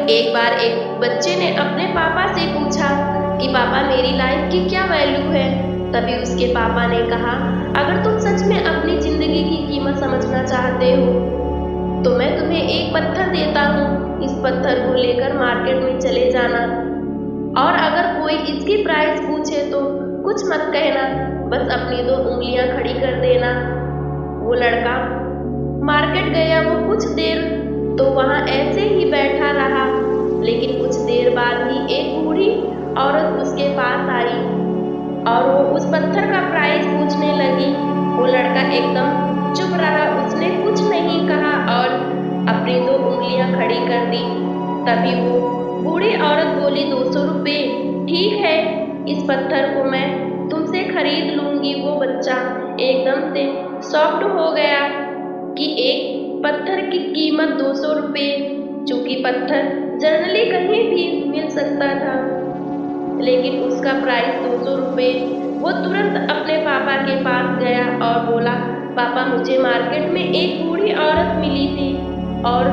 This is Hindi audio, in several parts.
एक बार एक बच्चे ने अपने पापा से पूछा कि पापा मेरी लाइफ की क्या वैल्यू है। तभी उसके पापा ने कहा, अगर तुम सच में अपनी जिंदगी की कीमत समझना चाहते हो तो मैं तुम्हें एक पत्थर देता हूँ। इस पत्थर को लेकर मार्केट में चले जाना और अगर कोई इसकी प्राइस पूछे तो कुछ मत कहना, बस अपनी दो उंगलियां खड़ी कर देना। वो लड़का मार्केट गया। वो कुछ देर तो वहां ऐसे ही बैठा रहा, लेकिन कुछ देर बाद ही एक बूढ़ी औरत उसके पास आई और वो उस पत्थर का प्राइस पूछने लगी। वो लड़का एकदम चुप रहा, उसने कुछ नहीं कहा और अपनी दो उंगलियां खड़ी कर दी। तभी वो बूढ़ी औरत बोली, 200 रुपये। ठीक है, इस पत्थर को मैं तुमसे खरीद लूंगी। वो बच्चा एकदम से शॉक्ड हो गया कि एक पत्थर की कीमत 200 रुपये, चूंकि पत्थर जनरली कहीं भी मिल सकता था, लेकिन उसका प्राइस 200 रुपये। वो तुरंत अपने पापा के पास गया और बोला, पापा मुझे मार्केट में एक बूढ़ी औरत मिली थी और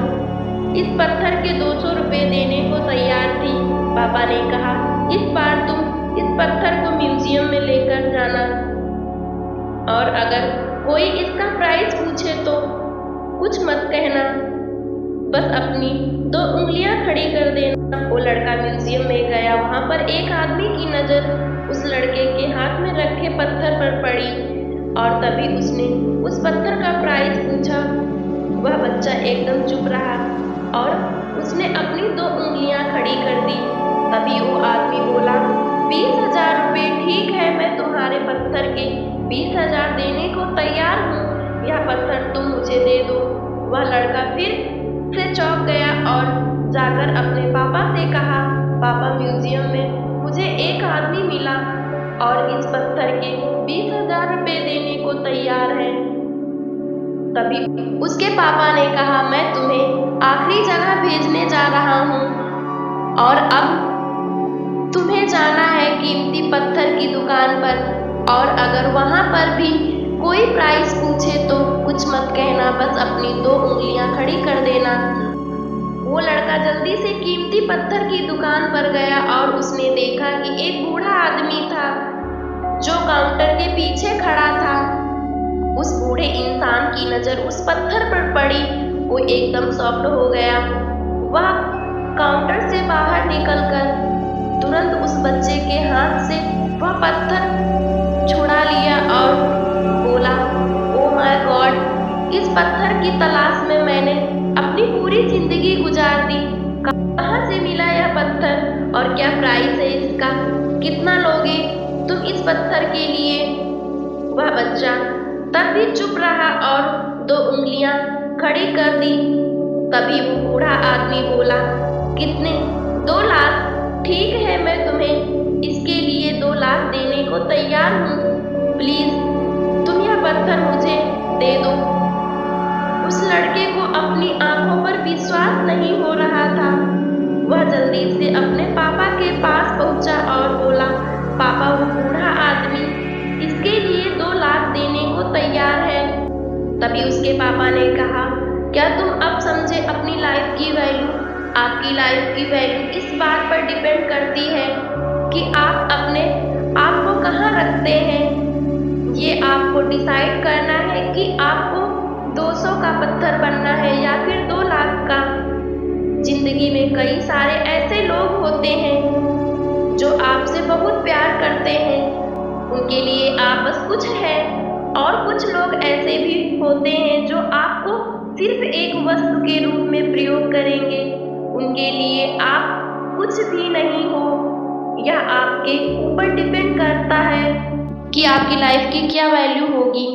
इस पत्थर के 200 रुपये देने को तैयार थी। पापा ने कहा, इस बार तुम इस पत्थर को म्यूजियम में लेकर जाना और अगर कोई इसका प्राइस पूछे तो कुछ मत कहना, बस अपनी दो उंगलियां खड़ी कर देना। वो लड़का म्यूजियम में गया। वहां पर एक आदमी की नजर उस लड़के के हाथ में रखे पत्थर पर पड़ी और तभी उसने उस पत्थर का प्राइस पूछा। वह बच्चा एकदम चुप रहा और उसने अपनी दो उंगलियां खड़ी कर दी। तभी वो आदमी बोला, 20,000 रुपये। ठीक है, मैं तुम्हारे पत्थर के 20,000 देने को तैयार हूँ। यह पत्थर तुम मुझे दे दो। वह लड़का फिर से चौंक गया और जाकर अपने पापा से कहा, पापा म्यूजियम में मुझे एक आदमी मिला और इस पत्थर के 20,000 रुपये देने को तैयार है। तभी उसके पापा ने कहा, मैं तुम्हें आखिरी जगह भेजने जा रहा हूँ और अब तुम्हें जाना है कीमती पत्थर की दुकान पर और अगर वहां पर भी कोई प्राइस पूछे तो कुछ मत कहना, बस अपनी दो उंगलियां खड़ी कर देना। वो लड़का जल्दी से कीमती पत्थर की दुकान पर गया और उसने देखा कि एक बूढ़ा आदमी था जो काउंटर के पीछे खड़ा था। उस बूढ़े इंसान की नजर उस पत्थर पर पड़ी। वो एकदम शॉक्ड हो गया। वह काउंटर से बाहर निकलकर तुरंत उस बच्चे के हाथ से वह पत्थर छुड़ा लिया और बोला, ओ माय गॉड, इस पत्थर की तलाश में मैंने अपनी पूरी जिंदगी गुजार दी। कहाँ से मिला यह पत्थर और क्या प्राइस है इसका? कितना लोगे तुम इस पत्थर के लिए? वह बच्चा तब भी चुप रहा और दो उंगलियां खड़ी कर दी। तभी वो बूढ़ा आदमी बोला, कितने? 2 लाख। ठीक है, मैं तुम्हें इसके लिए 2 लाख देने को तैयार हूँ। प्लीज तुम यह पत्थर मुझे दे दो। उस लड़के को अपनी आंखों पर विश्वास नहीं हो रहा था। वह जल्दी से अपने पापा के पास पहुंचा और बोला, पापा वो बूढ़ा आदमी इसके लिए 2 लाख देने को तैयार है। तभी उसके पापा ने कहा, क्या तुम अब समझे अपनी लाइफ की वैल्यू? आपकी लाइफ की वैल्यू इस बात पर डिपेंड करती है कि आप अपने आप को कहाँ रखते हैं। ये आपको डिसाइड करना है कि आपको 200 का पत्थर बनना है या फिर 2 लाख का। जिंदगी में कई सारे ऐसे लोग होते हैं जो आपसे बहुत प्यार करते हैं, उनके लिए आप बस कुछ है, और कुछ लोग ऐसे भी होते हैं जो आपको सिर्फ एक वस्तु के रूप में प्रयोग करेंगे। उनके लिए आप कुछ भी नहीं हो। यह आपके ऊपर डिपेंड करता है कि आपकी लाइफ की क्या वैल्यू होगी।